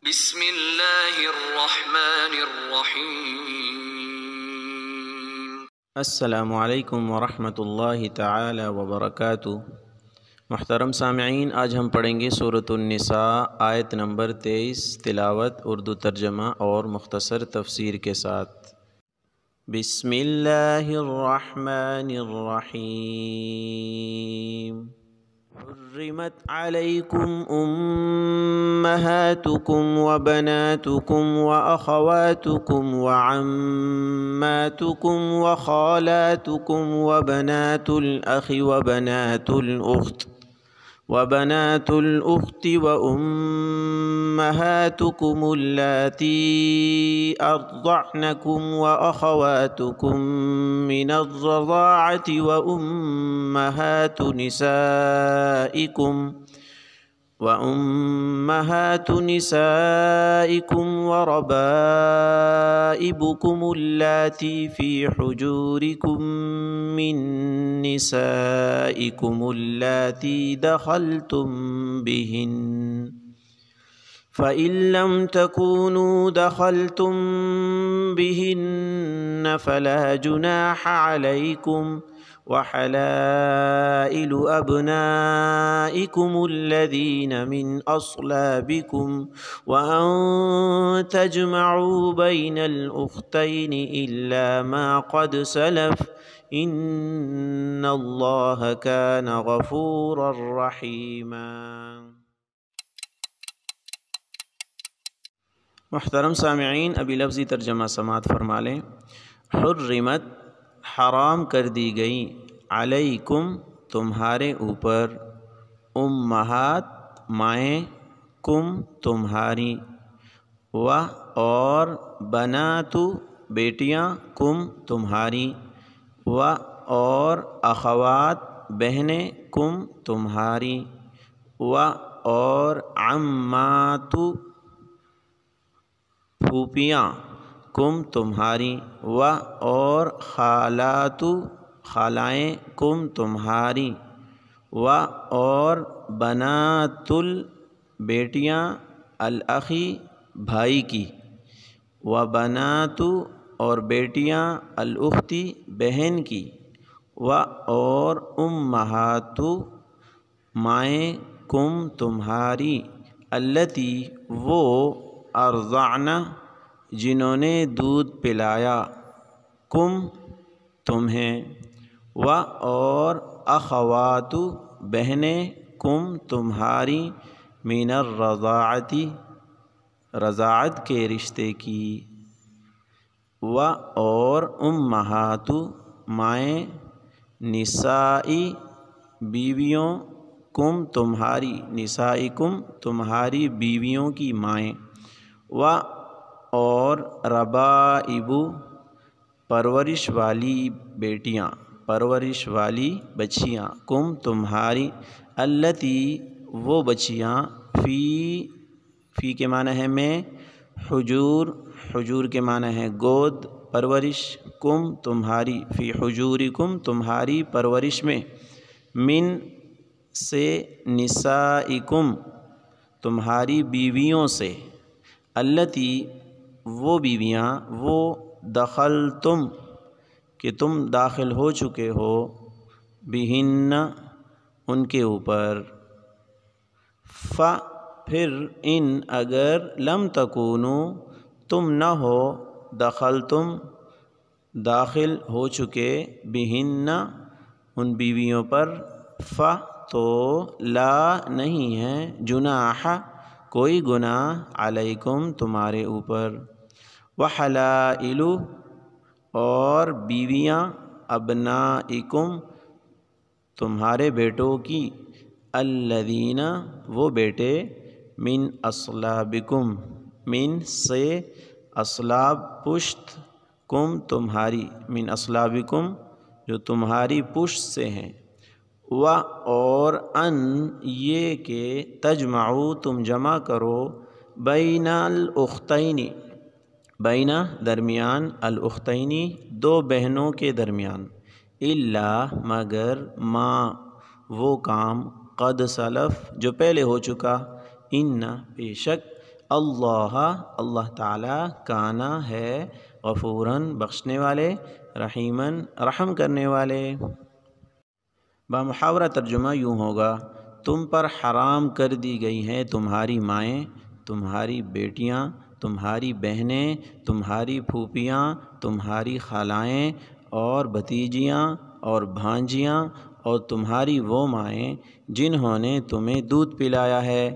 بسم اللہ الرحمن الرحیم۔ السلام علیکم ورحمۃ اللہ تعالی وبرکاتہ۔ محترم سامعین، آج ہم پڑھیں گے سورۃ النساء آیت نمبر 23، تلاوت اردو ترجمہ اور مختصر تفسیر کے ساتھ۔ بسم اللہ الرحمن الرحیم۔ حرمت علیکم امہاتکم وبناتکم واخواتکم وعماتکم وخالاتکم وبنات الاخ وبنات الأخت وأمهاتكم اللاتي أرضعنكم وأخواتكم من الرضاعة وأمهات نسائكم وربائبكم اللاتي في حجوركم من نسائكم اللاتي دخلتم بهن فإن لم تكونوا دخلتم بهن فلا جناح عليكم وحلائل أبنائكم الذين من أصلابكم وأن تجمعوا بين الأختين إلا ما قد سلف إن الله كان غفورا رحيما۔ محترم سامعین، ابھی لفظی ترجمہ سماعت فرما لیں۔ حرمت حرام کر دی گئی، علیکم تمہارے اوپر، امہات مائیں، کم تمہاری، و اور بنات بیٹیاں، کم تمہاری، و اور اخوات بہنیں، کم تمہاری، و اور عمات پھوپھیاں، کم تمہاری، و اور خالات خالائیں، کم تمہاری، و اور بنات بیٹیاں الاخی بھائی کی، و بنات اور بیٹیاں الاختی بہن کی، و اور امہات مائیں، کم تمہاری، اللتی وہ، ارضعن جنہوں نے دودھ پلایا، کم تمہیں، و اور اخوات بہنیں، کم تمہاری، من الرضاعت رضاعت کے رشتے کی، و اور امہات مائیں، نسائی بیویوں، کم تمہاری، نسائکم تمہاری بیویوں کی مائیں، و اور ربائب پرورش والی بیٹیاں، پرورش والی بچیاں، کم تمہاری، اللتی وہ بچیاں، فی کے معنی ہے میں، حجور کے معنی ہے گود، پرورش، کم تمہاری، فی حجورکم تمہاری پرورش میں، من سے، نسائکم تمہاری بیویوں سے، اللتی وہ بیویاں، وہ دخلتم کہ تم داخل ہو چکے ہو، بہن ان کے اوپر، پھر ان اگر لم تکونو تم نہ ہو، دخلتم داخل ہو چکے، بہن ان بیویوں پر، تو لا نہیں ہے، جناح کوئی گناہ، علیکم تمہارے اوپر، وحلائل اور بیویاں، ابنائکم تمہارے بیٹوں کی، الذین وہ بیٹے، من اصلابکم من سے، اصلاب پشت، کم تمہاری، من اصلابکم جو تمہاری پشت سے ہیں، و اور ان یہ کہ تجمعو تم جمع کرو، بین الاختین بین درمیان، الاختین دو بہنوں کے درمیان، الا مگر ما وہ کام، قد سلف جو پہلے ہو چکا، ان بے شک اللہ تعالیٰ کانا ہے غفوراً بخشنے والے، رحیماً رحم کرنے والے۔ بامحاورہ ترجمہ یوں ہوگا، تم پر حرام کر دی گئی ہیں تمہاری مائیں، تمہاری بیٹیاں، تمہاری بہنیں، تمہاری پھوپھیاں، تمہاری خالائیں اور بھتیجیاں اور بھانجیاں، اور تمہاری وہ مائیں جنہوں نے تمہیں دودھ پلایا ہے،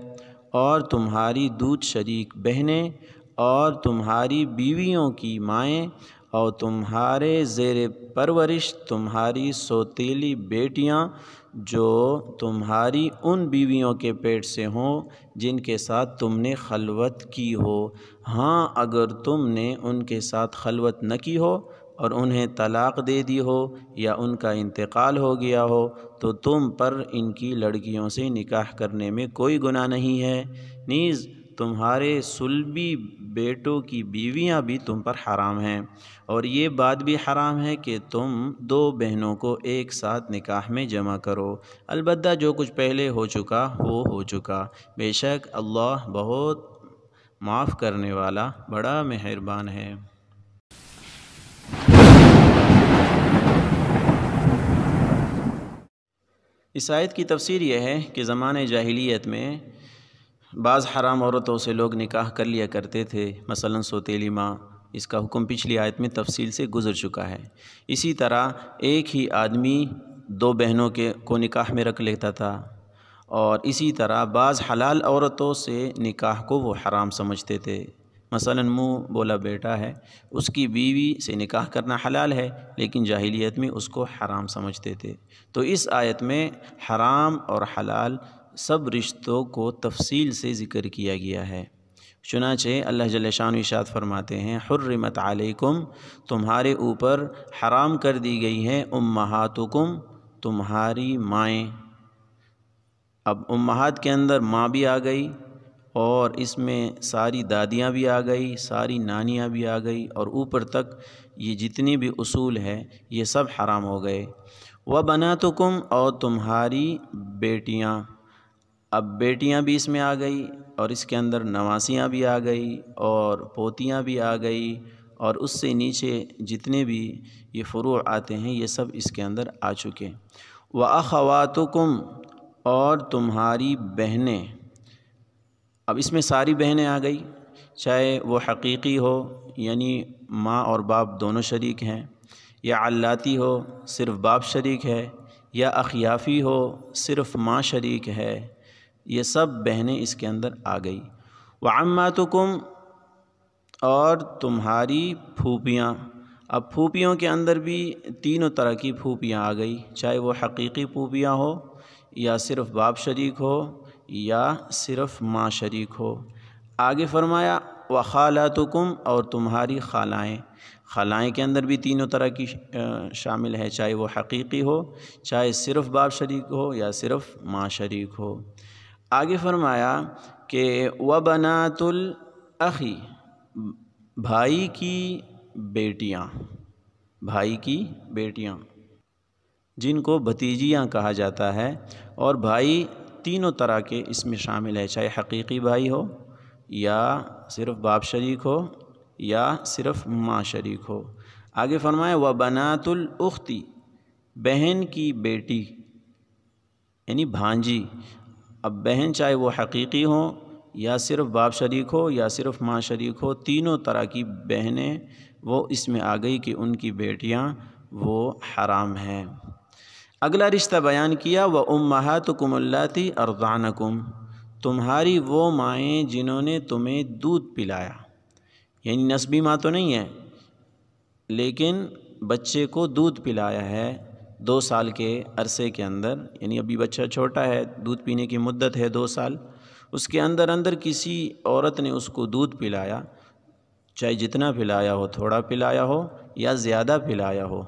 اور تمہاری دودھ شریک بہنیں، اور تمہاری بیویوں کی مائیں، اور تمہارے زیر پرورش تمہاری سوتیلی بیٹیاں جو تمہاری ان بیویوں کے پیٹ سے ہوں جن کے ساتھ تم نے خلوت کی ہو، ہاں اگر تم نے ان کے ساتھ خلوت نہ کی ہو اور انہیں طلاق دے دی ہو یا ان کا انتقال ہو گیا ہو تو تم پر ان کی لڑکیوں سے نکاح کرنے میں کوئی گناہ نہیں ہے، نیز تمہارے صلبی بیٹوں کی بیویاں بھی تم پر حرام ہیں، اور یہ بات بھی حرام ہے کہ تم دو بہنوں کو ایک ساتھ نکاح میں جمع کرو، البتہ جو کچھ پہلے ہو چکا وہ ہو چکا، بے شک اللہ بہت معاف کرنے والا بڑا مہربان ہے۔ اس آیت کی تفسیر یہ ہے کہ زمانہ جاہلیت میں بعض حرام عورتوں سے لوگ نکاح کر لیا کرتے تھے، مثلا سوتیلی ماں، اس کا حکم پچھلی آیت میں تفصیل سے گزر چکا ہے۔ اسی طرح ایک ہی آدمی دو بہنوں کو نکاح میں رکھ لیتا تھا، اور اسی طرح بعض حلال عورتوں سے نکاح کو وہ حرام سمجھتے تھے، مثلا منہ بولا بیٹا ہے، اس کی بیوی سے نکاح کرنا حلال ہے لیکن جاہلیت میں اس کو حرام سمجھتے تھے۔ تو اس آیت میں حرام اور حلال سب رشتوں کو تفصیل سے ذکر کیا گیا ہے۔ چنانچہ اللہ جل شانہ ارشاد فرماتے ہیں، حرمت علیکم، تمہارے اوپر حرام کر دی گئی ہیں امہاتکم، تمہاری مائیں۔ اب امہات کے اندر ماں بھی آ گئی، اور اس میں ساری دادیاں بھی آ گئی، ساری نانیاں بھی آ گئی، اور اوپر تک یہ جتنی بھی اصول ہے یہ سب حرام ہو گئے۔ وبناتکم، اور تمہاری بیٹیاں، اب بیٹیاں بھی اس میں آ گئی، اور اس کے اندر نواسیاں بھی آ گئی، اور پوتیاں بھی آ گئی، اور اس سے نیچے جتنے بھی یہ فروع آتے ہیں یہ سب اس کے اندر آ چکے۔ وَأَخَوَاتُكُمْ، اور تمہاری بہنیں، اب اس میں ساری بہنیں آ گئی، چاہے وہ حقیقی ہو یعنی ماں اور باپ دونوں شریک ہیں، یا علاتی ہو صرف باپ شریک ہے، یا اخیافی ہو صرف ماں شریک ہے، یہ سب بہنیں اس کے اندر آ گئی۔ وعماتکم، اور تمہاری پھوپھیاں، اب پھوپھیوں کے اندر بھی تینوں طرح کی پھوپھیاں آ گئی، چاہے وہ حقیقی پھوپھیاں ہو یا صرف باپ شریک ہو یا صرف ماں شریک ہو۔ آگے فرمایا وخالاتکم، اور تمہاری خالائیں، خالائیں کے اندر بھی تینوں طرح کی شامل ہے، چاہے وہ حقیقی ہو، چاہے صرف باپ شریک ہو یا صرف ماں شریک ہو۔ آگے فرمایا کہ وبنات الاخی، بھائی کی بیٹیاں، بھائی کی بیٹیاں جن کو بھتیجیاں کہا جاتا ہے، اور بھائی تینوں طرح کے اس میں شامل ہے، چاہے حقیقی بھائی ہو یا صرف باپ شریک ہو یا صرف ماں شریک ہو۔ آگے فرمایا وبنات الاختی، بہن کی بیٹی یعنی بھانجی، اب بہن چاہے وہ حقیقی ہوں یا صرف باپ شریک ہو یا صرف ماں شریک ہو، تینوں طرح کی بہنیں وہ اس میں آ گئی کہ ان کی بیٹیاں وہ حرام ہیں۔ اگلا رشتہ بیان کیا وَأُمَّهَاتُكُمُ اللَّاتِي أَرْضَعْنَكُمْ، تمہاری وہ مائیں جنہوں نے تمہیں دودھ پلایا، یعنی نسبی ماں تو نہیں ہے لیکن بچے کو دودھ پلایا ہے 2 سال کے عرصے کے اندر، یعنی ابھی بچہ چھوٹا ہے، دودھ پینے کی مدت ہے 2 سال، اس کے اندر کسی عورت نے اس کو دودھ پلایا، چاہے جتنا پلایا ہو، تھوڑا پلایا ہو یا زیادہ پلایا ہو،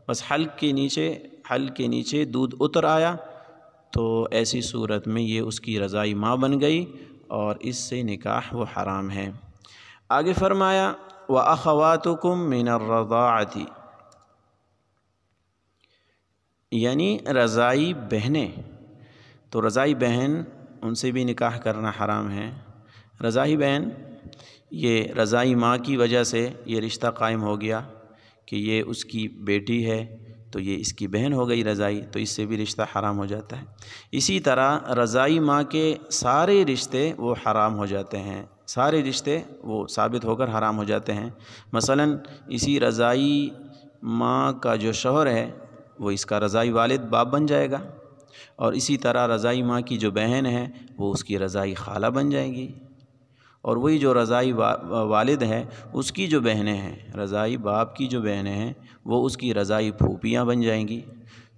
بس حلق کے نیچے دودھ اتر آیا، تو ایسی صورت میں یہ اس کی رضائی ماں بن گئی اور اس سے نکاح وہ حرام ہے۔ آگے فرمایا وَأَخَوَاتُكُم مِّنَ الرَّضَاعَةِ، یعنی رضائی بہنیں، تو رضائی بہن ان سے بھی نکاح کرنا حرام ہے۔ رضاعی بہن یہ رضاعی ماں کی وجہ سے یہ رشتہ قائم ہو گیا کہ یہ اس کی بیٹی ہے تو یہ اس کی بہن ہو گئی رضاعی، تو اس سے بھی رشتہ حرام ہو جاتا ہے۔ اسی طرح رضاعی ماں کے سارے رشتے وہ حرام ہو جاتے ہیں، سارے رشتے وہ ثابت ہو کر حرام ہو جاتے ہیں۔ مثلا اسی رضاعی ماں کا جو شوہر ہے وہ اس کا رضاعی والد باپ بن جائے گا، اور اسی طرح رضاعی ماں کی جو بہن ہے وہ اس کی رضاعی خالہ بن جائے گی، اور وہی جو رضاعی والد ہے اس کی جو بہنیں ہیں، رضاعی باپ کی جو بہنیں ہیں وہ اس کی رضاعی پھوپھیاں بن جائیں گی۔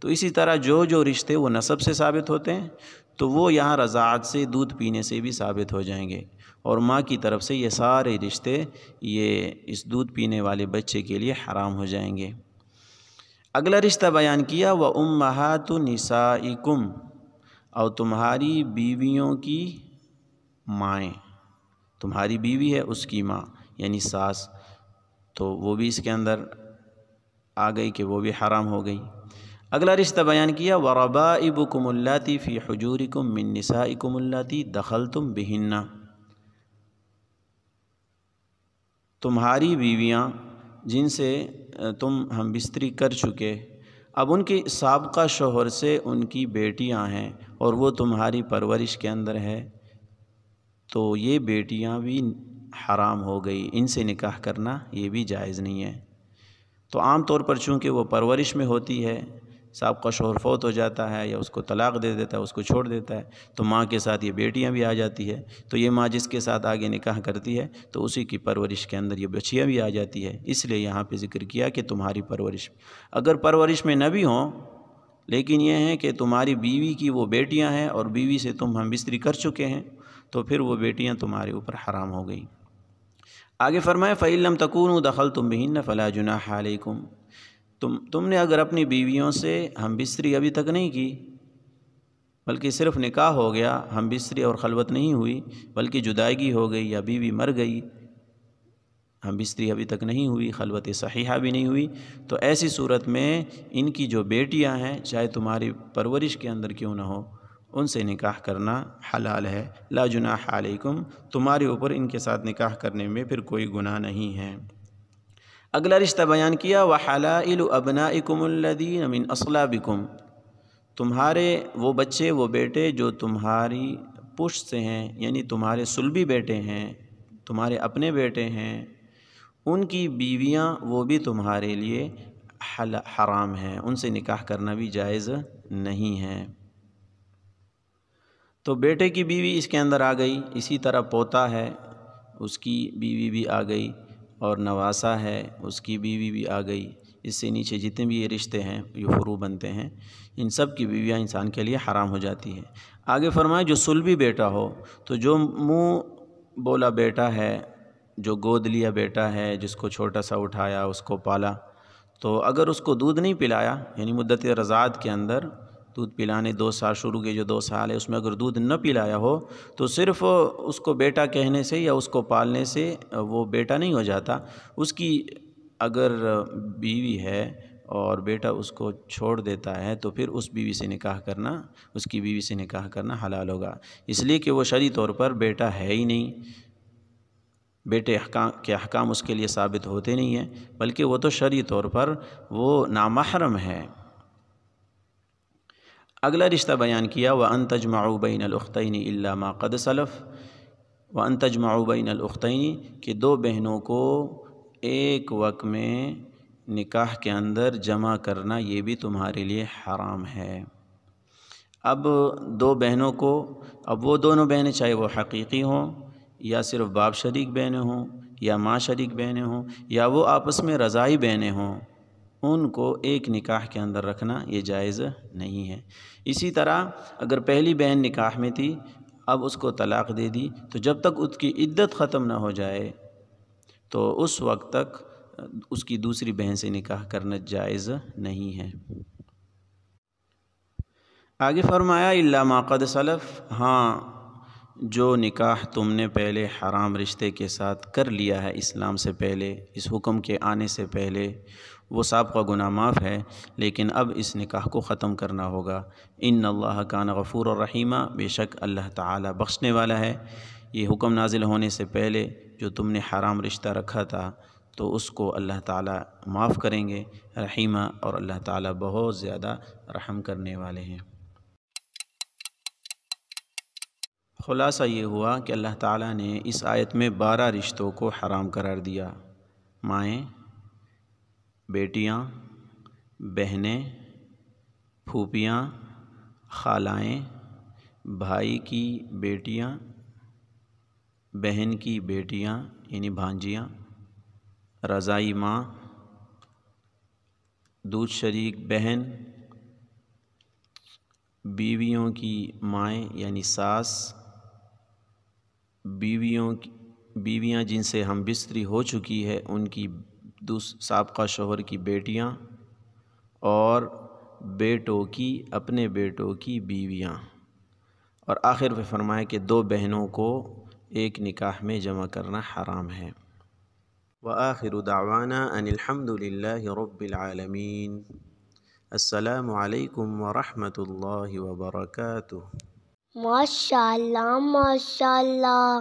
تو اسی طرح جو رشتے وہ نسب سے ثابت ہوتے ہیں تو وہ یہاں رضاعت سے، دودھ پینے سے بھی ثابت ہو جائیں گے، اور ماں کی طرف سے یہ سارے رشتے یہ اس دودھ پینے والے بچے کے لیے حرام ہو جائیں گے۔ اگلا رشتہ بیان کیا وَأُمَّهَاتُ نِسَائِكُمْ، اور تمہاری بیویوں کی مائیں، تمہاری بیوی ہے اس کی ماں یعنی ساس، تو وہ بھی اس کے اندر آ گئی کہ وہ بھی حرام ہو گئی۔ اگلا رشتہ بیان کیا وَرَبَائِبُكُمُ اللَّاتِي فِي حُجُورِكُم مِّن نِّسَائِكُمُ اللَّاتِي دَخَلْتُم بِهِنَّ، تمہاری بیویاں جن سے تم ہم بستری کر چکے، اب ان کی سابقہ شوہر سے ان کی بیٹیاں ہیں اور وہ تمہاری پرورش کے اندر ہے، تو یہ بیٹیاں بھی حرام ہو گئی، ان سے نکاح کرنا یہ بھی جائز نہیں ہے۔ تو عام طور پر چونکہ وہ پرورش میں ہوتی ہے، سابقہ شوہر فوت ہو جاتا ہے یا اس کو طلاق دے دیتا ہے، اس کو چھوڑ دیتا ہے، تو ماں کے ساتھ یہ بیٹیاں بھی آ جاتی ہے، تو یہ ماں جس کے ساتھ آگے نکاح کرتی ہے تو اسی کی پرورش کے اندر یہ بچیاں بھی آ جاتی ہے، اس لیے یہاں پہ ذکر کیا کہ تمہاری پرورش، اگر پرورش میں نہ بھی ہوں لیکن یہ ہے کہ تمہاری بیوی کی وہ بیٹیاں ہیں اور بیوی سے تم ہم بستری کر چکے ہیں، تو پھر وہ بیٹیاں تمہارے اوپر حرام ہو گئی۔ آگے فرمایا فَإِن لَّمْ تَكُونُوا دَخَلْتُم بِهِنَّ فَلَا جُنَاحَ عَلَيْكُمْ، تم نے اگر اپنی بیویوں سے ہم بستری ابھی تک نہیں کی، بلکہ صرف نکاح ہو گیا، ہم بستری اور خلوت نہیں ہوئی، بلکہ جدائیگی ہو گئی یا بیوی مر گئی، ہم بستری ابھی تک نہیں ہوئی، خلوت صحیحہ بھی نہیں ہوئی، تو ایسی صورت میں ان کی جو بیٹیاں ہیں چاہے تمہاری پرورش کے اندر کیوں نہ ہو، ان سے نکاح کرنا حلال ہے۔ لا جناح علیکم، تمہارے اوپر ان کے ساتھ نکاح کرنے میں پھر کوئی گناہ نہیں ہے۔ اگلا رشتہ بیان کیا وحلائل ابنائکم الذین من اصلابکم، تمہارے وہ بچے، وہ بیٹے جو تمہاری پشت سے ہیں، یعنی تمہارے صلبی بیٹے ہیں، تمہارے اپنے بیٹے ہیں، ان کی بیویاں وہ بھی تمہارے لیے حرام ہیں، ان سے نکاح کرنا بھی جائز نہیں ہے۔ تو بیٹے کی بیوی اس کے اندر آ گئی، اسی طرح پوتا ہے اس کی بیوی بھی آ گئی، اور نواسا ہے اس کی بیوی بھی آ گئی، اس سے نیچے جتنے بھی یہ رشتے ہیں یہ فروع بنتے ہیں، ان سب کی بیویاں انسان کے لیے حرام ہو جاتی ہے۔ آگے فرمائے جو صلبی بیٹا ہو، تو جو منہ بولا بیٹا ہے، جو گود لیا بیٹا ہے، جس کو چھوٹا سا اٹھایا، اس کو پالا، تو اگر اس کو دودھ نہیں پلایا، یعنی مدت رضاعت کے اندر دودھ پلانے 2 سال شروع کے جو 2 سال ہے اس میں اگر دودھ نہ پلایا ہو، تو صرف اس کو بیٹا کہنے سے یا اس کو پالنے سے وہ بیٹا نہیں ہو جاتا، اس کی اگر بیوی ہے اور بیٹا اس کو چھوڑ دیتا ہے تو پھر اس بیوی سے نکاح کرنا، اس کی بیوی سے نکاح کرنا حلال ہوگا، اس لیے کہ وہ شرعی طور پر بیٹا ہے ہی نہیں، بیٹے کے احکام اس کے لیے ثابت ہوتے نہیں ہیں، بلکہ وہ تو شرعی طور پر وہ نامحرم ہے۔ اگلا رشتہ بیان کیا وَأَن تَجْمَعُوا بَيْنَ الْأُخْتَيْنِ إِلَّا مَا قَدْ سَلَفَ، وَأَن تَجْمَعُوا بَيْنَ الْأُخْتَيْنِ کہ 2 بہنوں کو ایک وقت میں نکاح کے اندر جمع کرنا یہ بھی تمہارے لیے حرام ہے۔ اب 2 بہنوں کو، اب وہ دونوں بہنیں چاہے وہ حقیقی ہوں یا صرف باپ شریک بہنیں ہوں یا ماں شریک بہنیں ہوں یا وہ آپس میں رضاعی بہنیں ہوں، ان کو ایک نکاح کے اندر رکھنا یہ جائز نہیں ہے۔ اسی طرح اگر پہلی بہن نکاح میں تھی، اب اس کو طلاق دے دی، تو جب تک اس کی عدت ختم نہ ہو جائے تو اس وقت تک اس کی دوسری بہن سے نکاح کرنا جائز نہیں ہے۔ آگے فرمایا الا ما قد سلف، ہاں جو نکاح تم نے پہلے حرام رشتے کے ساتھ کر لیا ہے اسلام سے پہلے، اس حکم کے آنے سے پہلے، وہ سابقہ گناہ معاف ہے، لیکن اب اس نکاح کو ختم کرنا ہوگا۔ ان اللہ کان غفور الرحیمہ، بے شک اللہ تعالی بخشنے والا ہے، یہ حکم نازل ہونے سے پہلے جو تم نے حرام رشتہ رکھا تھا تو اس کو اللہ تعالیٰ معاف کریں گے، رحیمہ، اور اللہ تعالیٰ بہت زیادہ رحم کرنے والے ہیں۔ خلاصہ یہ ہوا کہ اللہ تعالیٰ نے اس آیت میں 12 رشتوں کو حرام قرار دیا: مائیں، بیٹیاں، بہنیں، پھوپھیاں، خالائیں، بھائی کی بیٹیاں، بہن کی بیٹیاں یعنی بھانجیاں، رضائی ماں، دودھ شریک بہن، بیویوں کی مائیں یعنی ساس، بیویاں جن سے ہم بستری ہو چکی ہے ان کی سابقہ شوہر کی بیٹیاں، اور بیٹوں کی اپنے بیٹوں کی بیویاں، اور آخر میں فرمایا کہ 2 بہنوں کو ایک نکاح میں جمع کرنا حرام ہے۔ وآخر دعوانا ان الحمد للہ رب العالمین۔ السلام علیکم ورحمۃ اللہ وبرکاتہ۔ ماشاء اللہ ماشاء اللہ۔